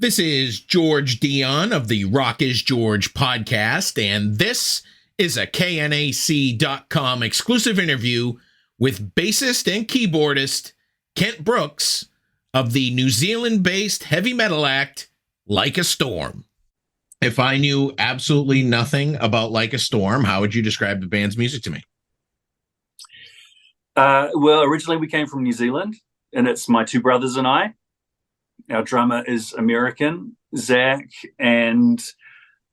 This is George Dion of the Rock is George podcast, and this is a KNAC.com exclusive interview with bassist and keyboardist Kent Brooks of the New Zealand-based heavy metal act Like a Storm. If I knew absolutely nothing about Like a Storm, how would you describe the band's music to me? Well, originally we came from New Zealand, and it's my two brothers and I. Our drummer is American, Zach, and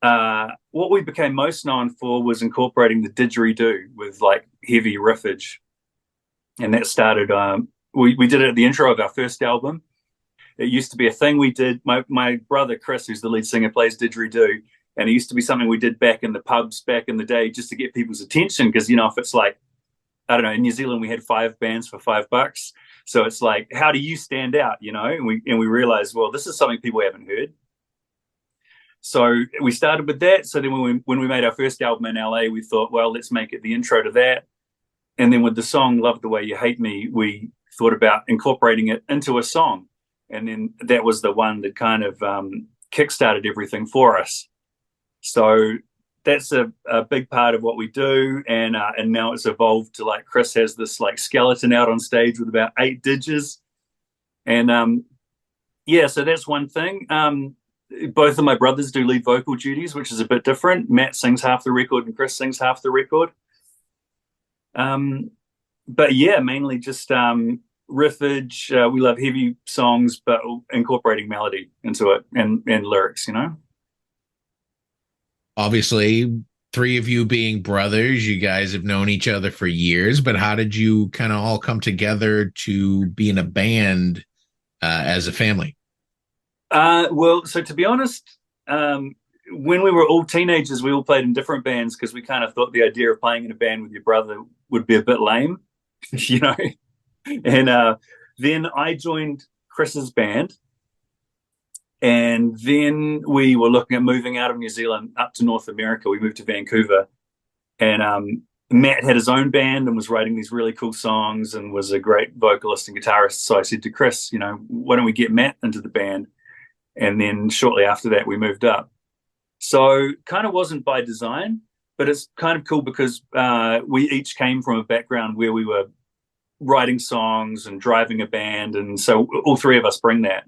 what we became most known for was incorporating the didgeridoo with like heavy riffage, and that started. We did it at the intro of our first album. It used to be a thing we did. My brother Chris, who's the lead singer, plays didgeridoo, and it used to be something we did back in the pubs back in the day just to get people's attention. Because if it's like, I don't know, in New Zealand we had 5 bands for $5. So it's like, how do you stand out, And we realized, well, this is something people haven't heard. So we started with that. So then when we made our first album in LA, we thought, well, let's make it the intro to that. And then with the song Love the Way You Hate Me, we thought about incorporating it into a song. And then that was the one that kind of kickstarted everything for us. So that's a big part of what we do, and now it's evolved to like Chris has this like skeleton out on stage with about 8 didges, and so that's one thing. Both of my brothers do lead vocal duties, which is a bit different. Matt sings half the record and Chris sings half the record. But yeah, mainly just riffage. We love heavy songs, but incorporating melody into it and lyrics, Obviously, 3 of you being brothers, you guys have known each other for years, but how did you kind of all come together to be in a band as a family? Well, so to be honest, when we were all teenagers, we all played in different bands because we kind of thought the idea of playing in a band with your brother would be a bit lame, And then I joined Chris's band. And then we were looking at moving out of New Zealand up to North America. We moved to Vancouver, and Matt had his own band and was writing these really cool songs and was a great vocalist and guitarist. So I said to Chris, why don't we get Matt into the band? And then shortly after that, we moved up. So kind of wasn't by design, but it's kind of cool because we each came from a background where we were writing songs and driving a band. And so all 3 of us bring that.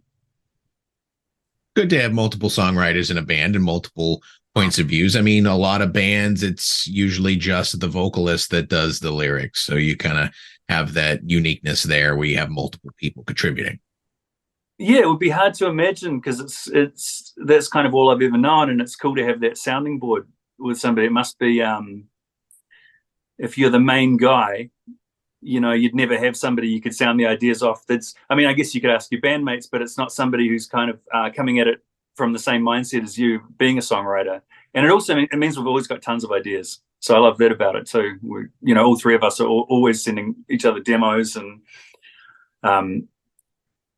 Good to have multiple songwriters in a band and multiple points of views. I mean, a lot of bands, it's usually just the vocalist that does the lyrics. So you kind of have that uniqueness there where you have multiple people contributing. Yeah, it would be hard to imagine because that's kind of all I've ever known. And it's cool to have that sounding board with somebody. It must be, if you're the main guy, you'd never have somebody you could sound the ideas off. I guess you could ask your bandmates, but it's not somebody who's kind of coming at it from the same mindset as you, being a songwriter. And it means we've always got tons of ideas. So I love that about it too. We, all 3 of us are always sending each other demos. And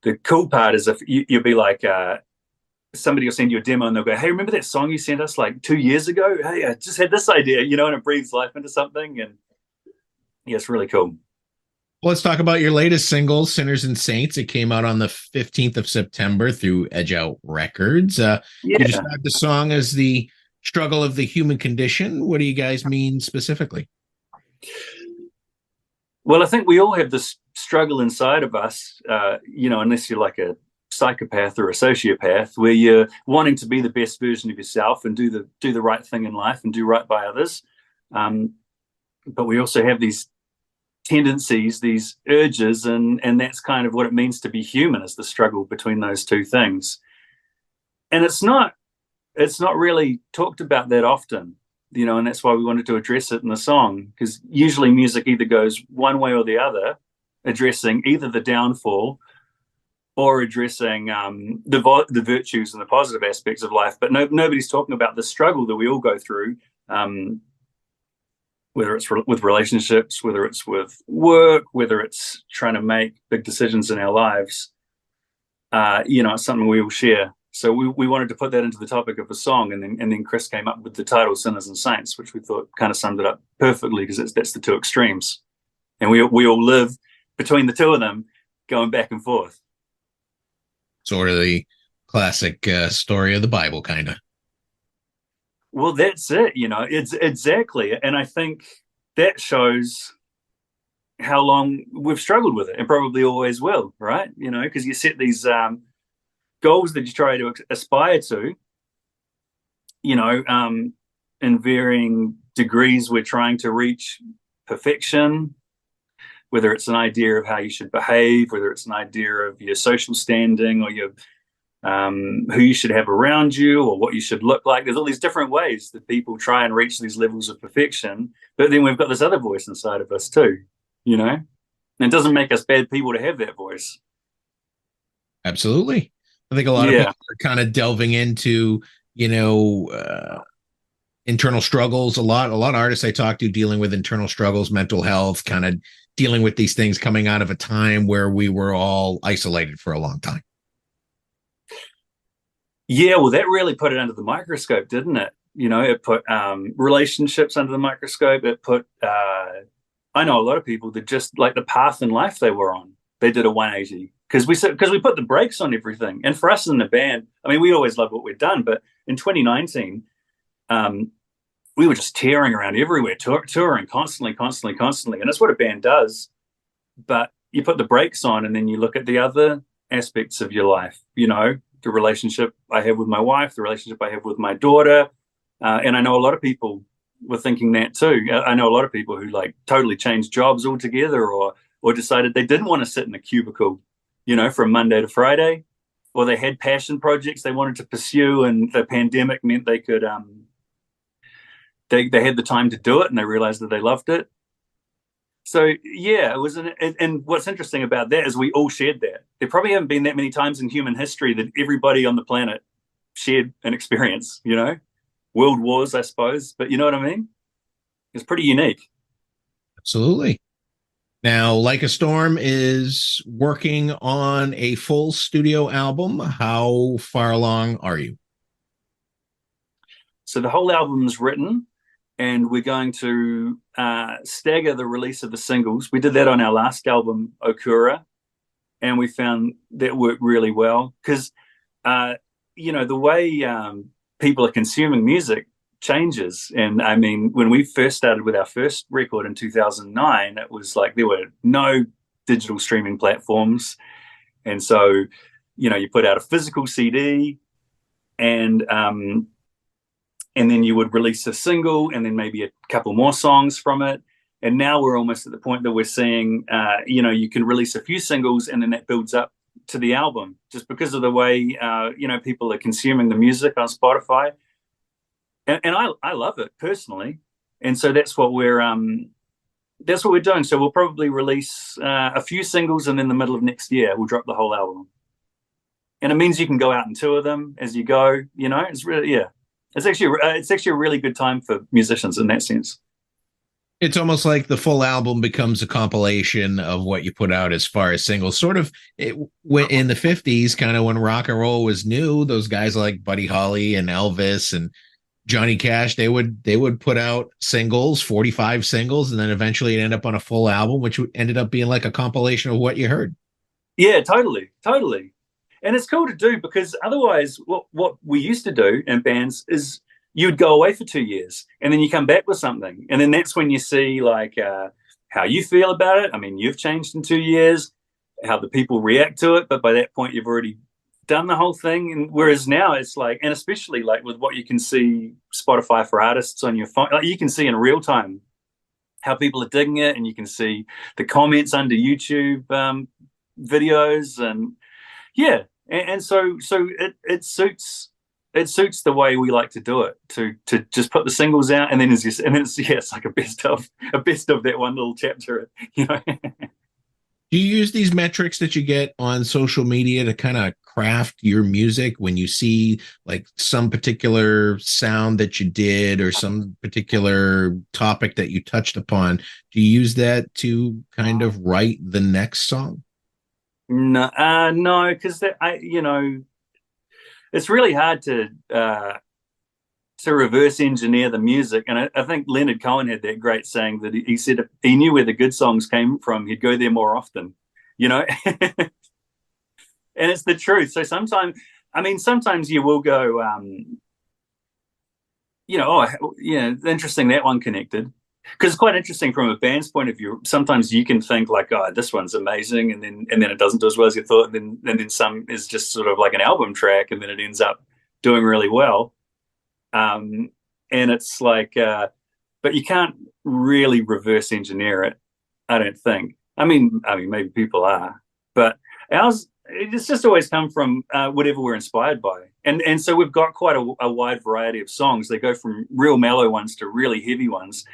the cool part is if you'll be like, somebody will send you a demo and they'll go, hey, remember that song you sent us like 2 years ago? Hey, I just had this idea, and it breathes life into something. And yeah, it's really cool. Well, let's talk about your latest single, Sinners and Saints. It came out on the 15th of September through Edge Out Records. You described the song as the struggle of the human condition. What do you guys mean specifically? Well, I think we all have this struggle inside of us, unless you're like a psychopath or a sociopath, where you're wanting to be the best version of yourself and do the right thing in life and do right by others. But we also have these tendencies, these urges, and that's kind of what it means to be human, is the struggle between those 2 things. And it's not really talked about that often, and that's why we wanted to address it in the song, because usually music either goes one way or the other, addressing either the downfall or addressing the virtues and the positive aspects of life. But nobody's talking about the struggle that we all go through, whether it's with relationships, whether it's with work, whether it's trying to make big decisions in our lives. It's something we all share. So we wanted to put that into the topic of a song, and then Chris came up with the title "Sinners and Saints," which we thought kind of summed it up perfectly, because that's the 2 extremes, and we all live between the 2 of them, going back and forth. Sort of the Classic story of the Bible, kind of. Well, that's it. It's exactly. And I think that shows how long we've struggled with it and probably always will, right? Because you set these goals that you try to aspire to, in varying degrees. We're trying to reach perfection, whether it's an idea of how you should behave, whether it's an idea of your social standing, or your who you should have around you, or what you should look like. There's all these different ways that people try and reach these levels of perfection. But then we've got this other voice inside of us too, and it doesn't make us bad people to have that voice. Absolutely. I think a lot of people are kind of delving into, internal struggles. A lot of artists I talk to dealing with internal struggles, mental health, kind of dealing with these things coming out of a time where we were all isolated for a long time. Yeah, well, that really put it under the microscope, didn't it? It put relationships under the microscope. It put, I know a lot of people that just like the path in life they were on, they did a 180 because we put the brakes on everything. And for us in the band, I mean, we always love what we've done, but in 2019, we were just tearing around everywhere, touring constantly. And that's what a band does. But you put the brakes on and then you look at the other aspects of your life, the relationship I have with my wife, the relationship I have with my daughter. And I know a lot of people were thinking that too. I know a lot of people who like totally changed jobs altogether, or decided they didn't want to sit in a cubicle, from Monday to Friday, or they had passion projects they wanted to pursue, and the pandemic meant they could, they had the time to do it, and they realized that they loved it. So yeah, it was and what's interesting about that is we all shared that. There probably haven't been that many times in human history that everybody on the planet shared an experience, world wars, I suppose, but you know what I mean? It's pretty unique. Absolutely. Now, Like a Storm is working on a full studio album. How far along are you? So the whole album's written, and we're going to stagger the release of the singles. We did that on our last album, Okura, and we found that worked really well because, the way people are consuming music changes. And I mean, when we first started with our first record in 2009, it was like there were no digital streaming platforms. And so, you put out a physical CD, and then you would release a single and then maybe a couple more songs from it. And now we're almost at the point that we're seeing, you can release a few singles and then that builds up to the album just because of the way, people are consuming the music on Spotify. And I love it personally. And so that's what we're doing. So we'll probably release a few singles, and in the middle of next year, we'll drop the whole album. And it means you can go out and tour them as you go, it's really, yeah. It's actually a really good time for musicians in that sense. It's almost like the full album becomes a compilation of what you put out as far as singles. Sort of in the 50s, kind of when rock and roll was new, those guys like Buddy Holly and Elvis and Johnny Cash, they would put out singles, 45 singles, and then eventually it ended up on a full album, which ended up being like a compilation of what you heard. Yeah, totally. And it's cool to do because otherwise what we used to do in bands is you'd go away for 2 years and then you come back with something. And then that's when you see like how you feel about it. I mean, you've changed in 2 years, how the people react to it. But by that point, you've already done the whole thing. And whereas now it's like, and especially like with what you can see Spotify for artists on your phone, like you can see in real time how people are digging it, and you can see the comments under YouTube videos, and yeah. And so it suits the way we like to do it, to just put the singles out, and then it's like a best of that one little chapter, Do you use these metrics that you get on social media to kind of craft your music when you see like some particular sound that you did or some particular topic that you touched upon? Do you use that to kind of write the next song? No, because it's really hard to reverse engineer the music. And I think Leonard Cohen had that great saying that he said if he knew where the good songs came from, he'd go there more often, And it's the truth. So sometimes I mean, sometimes you will go, interesting that one connected. Because it's quite interesting from a band's point of view. Sometimes you can think like, "Oh, this one's amazing," and then it doesn't do as well as you thought, and then some is just sort of like an album track, and then it ends up doing really well. And it's like, but you can't really reverse engineer it. I don't think. I mean, maybe people are, but ours it's just always come from whatever we're inspired by, and so we've got quite a wide variety of songs. They go from real mellow ones to really heavy ones,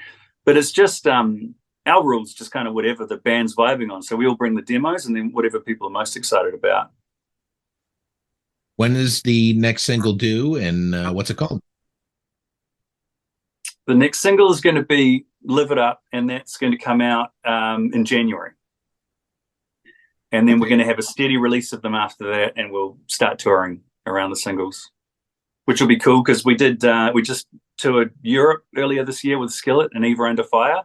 but it's just our rules, just kind of whatever the band's vibing on. So we all bring the demos, and then whatever people are most excited about. When is the next single due, and what's it called? The next single is going to be "Live It Up," and that's going to come out in January. And then we're going to have a steady release of them after that, and we'll start touring around the singles, which will be cool because we just toured Europe earlier this year with Skillet and Eva Under Fire,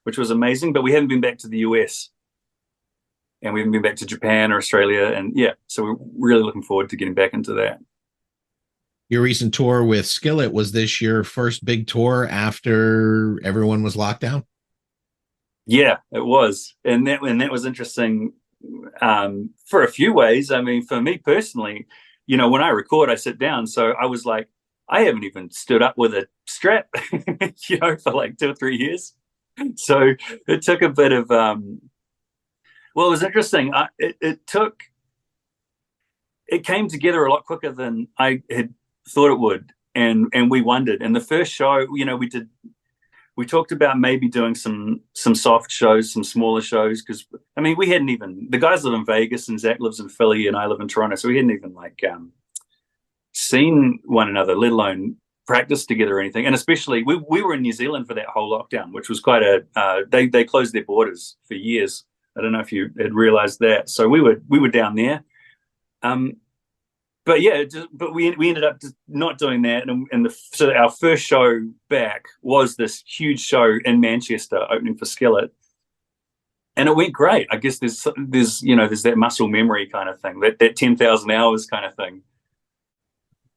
which was amazing. But we haven't been back to the US, and we haven't been back to Japan or Australia, and yeah, so we're really looking forward to getting back into that. Your recent tour with Skillet, was this your first big tour after everyone was locked down? Yeah, it was, and that was interesting for a few ways. I mean, for me personally, when I record, I sit down. So I was like, I haven't even stood up with a strap, for like 2 or 3 years. So it took a bit of, well, it was interesting. It came together a lot quicker than I had thought it would. And we wondered. And the first show, we talked about maybe doing some soft shows, some smaller shows, because I mean we hadn't even, the guys live in Vegas and Zach lives in Philly and I live in Toronto, so we hadn't even seen one another, let alone practice together or anything. And especially we were in New Zealand for that whole lockdown, which was quite they closed their borders for years. I don't know if you had realized that. So we were down there. But yeah, we ended up just not doing that, so our first show back was this huge show in Manchester, opening for Skillet, and it went great. I guess there's that muscle memory kind of thing, that 10,000 hours kind of thing.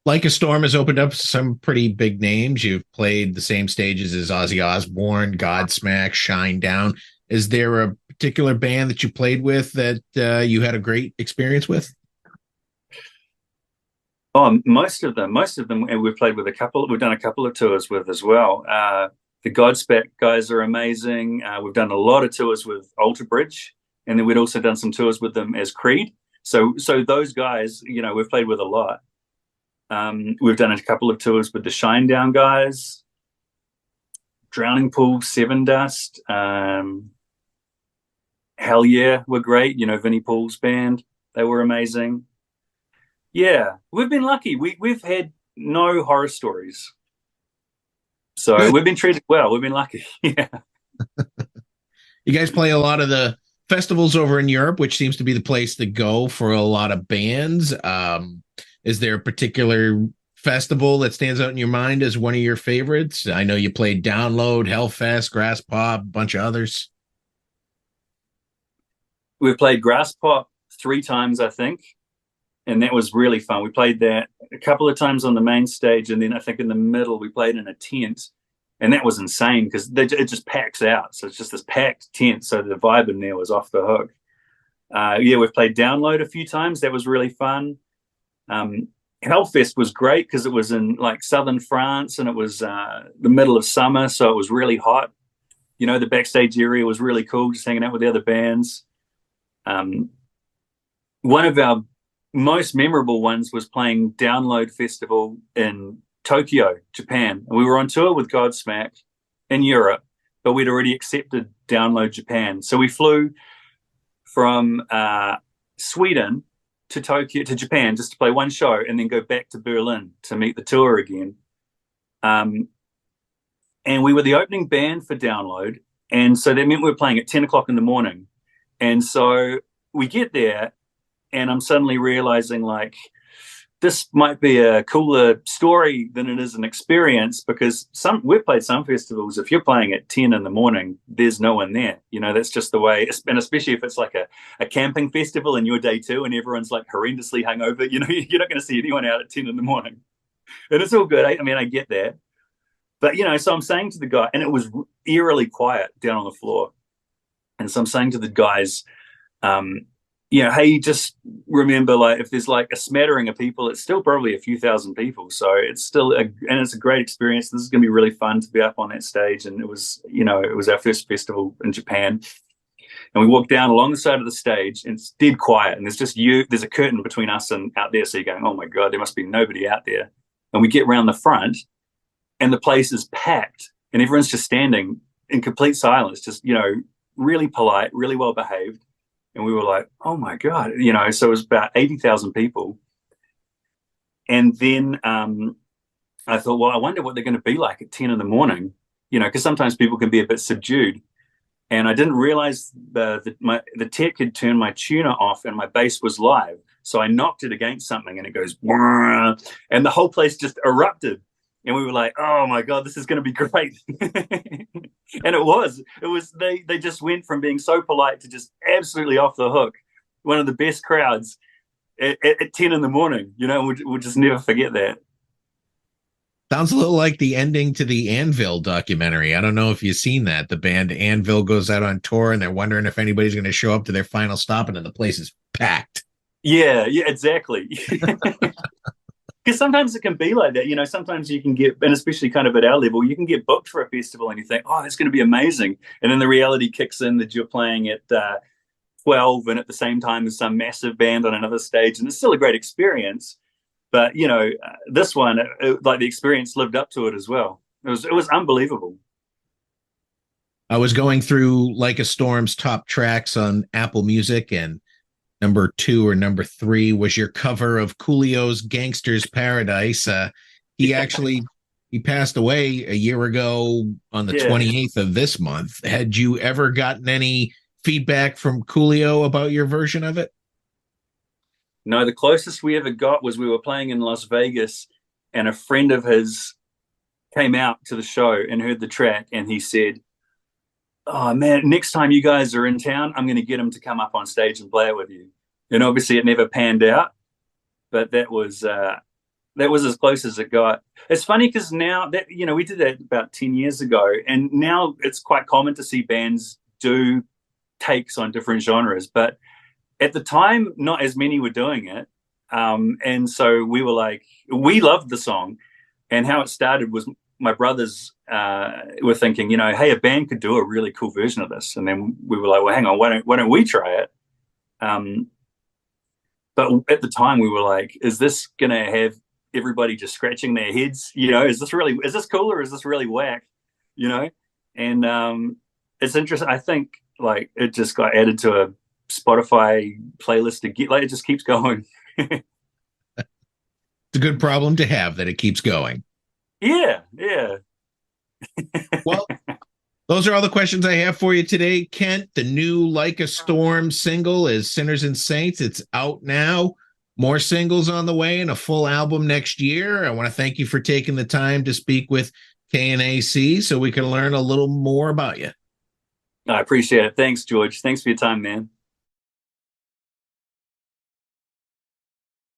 Like a Storm has opened up some pretty big names. You've played the same stages as Ozzy Osbourne, Godsmack, Shinedown. Is there a particular band that you played with that you had a great experience with? Oh, most of them, and we've played with we've done a couple of tours with as well. The Godsmack guys are amazing. We've done a lot of tours with Alter Bridge, and then we'd also done some tours with them as Creed. So those guys, we've played with a lot. We've done a couple of tours with the Shinedown guys, Drowning Pool, Seven Dust. Hell Yeah were great. Vinnie Paul's band, they were amazing. Yeah, we've been lucky. We've had no horror stories. So Good. we've been treated well. We've been lucky. Yeah. You guys play a lot of the festivals over in Europe, which seems to be the place to go for a lot of bands. Is there a particular festival that stands out in your mind as one of your favorites? I know you played Download, Hellfest, Graspop, a bunch of others. We've played Graspop 3 times, I think. And that was really fun. We played that a couple of times on the main stage, and then I think in the middle we played in a tent, and that was insane because it just packs out. So it's just this packed tent, so the vibe in there was off the hook. Yeah, we've played Download a few times. That was really fun. Hellfest was great because it was in like southern France, and it was the middle of summer, so it was really hot. The backstage area was really cool, just hanging out with the other bands. One of our most memorable ones was playing Download Festival in Tokyo, Japan. And we were on tour with Godsmack in Europe, but we'd already accepted Download Japan. So we flew from Sweden to Japan, just to play one show, and then go back to Berlin to meet the tour again. And we were the opening band for Download. And so that meant we were playing at 10 o'clock in the morning. And so we get there, and I'm suddenly realizing, like, this might be a cooler story than it is an experience, because we've played some festivals. If you're playing at 10 in the morning, there's no one there. That's just the way. And especially if it's like a camping festival and you're day two and everyone's like horrendously hungover, you're not going to see anyone out at 10 in the morning. And it's all good. I mean, I get that. But, so I'm saying to the guy, and it was eerily quiet down on the floor. And so I'm saying to the guys, hey, just remember, like, if there's like a smattering of people, it's still probably a few thousand people. So it's still, and it's a great experience. This is going to be really fun to be up on that stage. And it was our first festival in Japan. And we walked down along the side of the stage, and it's dead quiet. And there's a curtain between us and out there. So you're going, oh my God, there must be nobody out there. And we get around the front, and the place is packed, and everyone's just standing in complete silence, just, really polite, really well behaved. And we were like, oh my God, so it was about 80,000 people. And then I thought, well, I wonder what they're going to be like at 10 in the morning, because sometimes people can be a bit subdued. And I didn't realize the tech had turned my tuner off and my bass was live. So I knocked it against something and it goes, and the whole place just erupted. And we were like, oh my God, this is going to be great. And it was, they just went from being so polite to just absolutely off the hook. One of the best crowds at 10 in the morning, we'll just never forget that. Sounds a little like the ending to the Anvil documentary. I don't know if you've seen that. The band Anvil goes out on tour and they're wondering if anybody's going to show up to their final stop, and then the place is packed. Yeah, exactly. Because sometimes it can be like that. Sometimes you can get, and especially kind of at our level, you can get booked for a festival and you think, oh, that's going to be amazing. And then the reality kicks in that you're playing at 12 and at the same time as some massive band on another stage. And it's still a great experience. But, this one, like the experience lived up to it as well. It was unbelievable. I was going through Like a Storm's top tracks on Apple Music, and number 2 or number 3 was your cover of Coolio's Gangster's Paradise. He passed away a year ago on the 28th of this month. Had you ever gotten any feedback from Coolio about your version of it? No, the closest we ever got was we were playing in Las Vegas, and a friend of his came out to the show and heard the track, and he said, oh man, next time you guys are in town, I'm going to get him to come up on stage and play it with you. And obviously it never panned out, but that was as close as it got. It's funny because now that, we did that about 10 years ago, and now it's quite common to see bands do takes on different genres, but at the time, not as many were doing it. And so we were like, we loved the song, and how it started was my brothers were thinking, hey, a band could do a really cool version of this. And then we were like, well, hang on, why don't we try it? But at the time we were like, is this going to have everybody just scratching their heads? Is this cool or is this really whack? And it's interesting. I think like it just got added to a Spotify playlist to get, like, it just keeps going. It's a good problem to have, that it keeps going. Yeah. Well, those are all the questions I have for you today, Kent. The new Like a Storm single is Sinners and Saints. It's out now. More singles on the way and a full album next year. I want to thank you for taking the time to speak with KNAC so we can learn a little more about you. I appreciate it. Thanks, George. Thanks for your time, man.